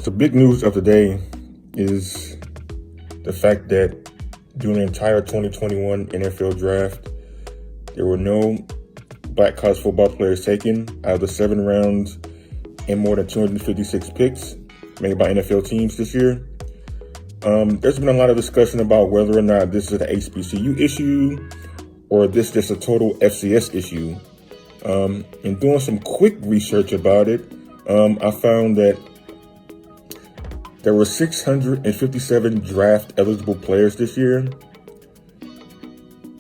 The big news of the day is the fact that during the entire 2021 NFL draft, there were no black college football players taken out of the 7 rounds and more than 256 picks made by NFL teams this year. There's been a lot of discussion about whether or not this is an HBCU issue or this is just a total FCS issue. In doing some quick research about it, I found that there were 657 draft eligible players this year.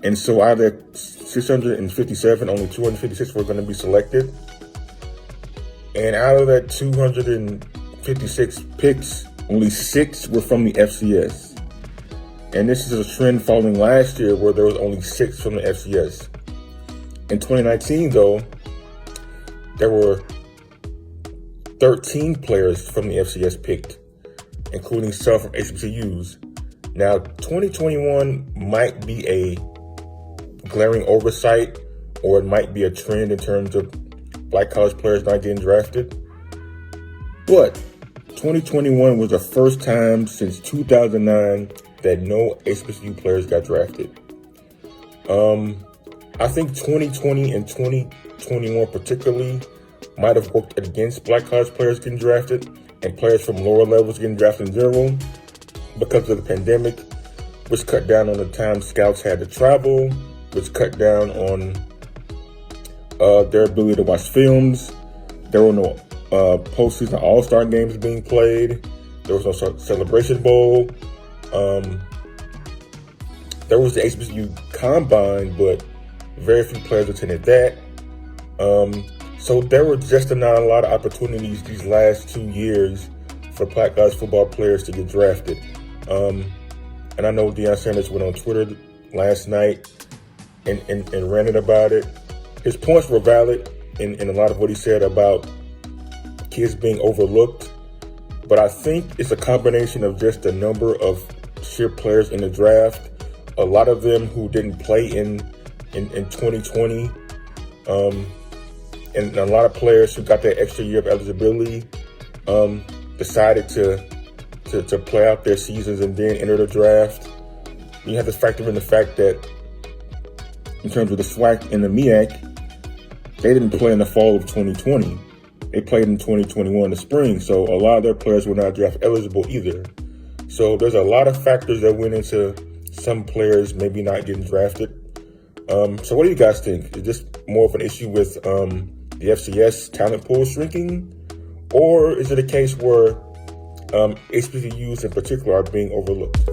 And so out of that 657, only 256 were going to be selected. And out of that 256 picks, only 6 were from the FCS. And this is a trend following last year where there was only 6 from the FCS. In 2019, though, there were 13 players from the FCS picked, including some from HBCUs. Now, 2021 might be a glaring oversight, or it might be a trend in terms of black college players not getting drafted. But 2021 was the first time since 2009 that no HBCU players got drafted. I think 2020 and 2021 particularly might have worked against black college players getting drafted and players from lower levels getting drafted in general because of the pandemic, which cut down on the time scouts had to travel, which cut down on their ability to watch films. There were no postseason all-star games being played. There was no Celebration Bowl. There was the HBCU Combine, but very few players attended that. So there were just not a lot of opportunities these last 2 years for black college football players to get drafted. And I know Deion Sanders went on Twitter last night and ranted about it. His points were valid in a lot of what he said about kids being overlooked. But I think it's a combination of just the number of sheer players in the draft. A lot of them who didn't play in 2020. And a lot of players who got that extra year of eligibility decided to play out their seasons and then enter the draft. You have to factor in the fact that in terms of the SWAC and the MEAC, they didn't play in the fall of 2020. They played in 2021 in the spring, so a lot of their players were not draft eligible either. So there's a lot of factors that went into some players maybe not getting drafted. So what do you guys think? Is this more of an issue with the FCS talent pool shrinking? Or is it a case where HBCUs in particular are being overlooked?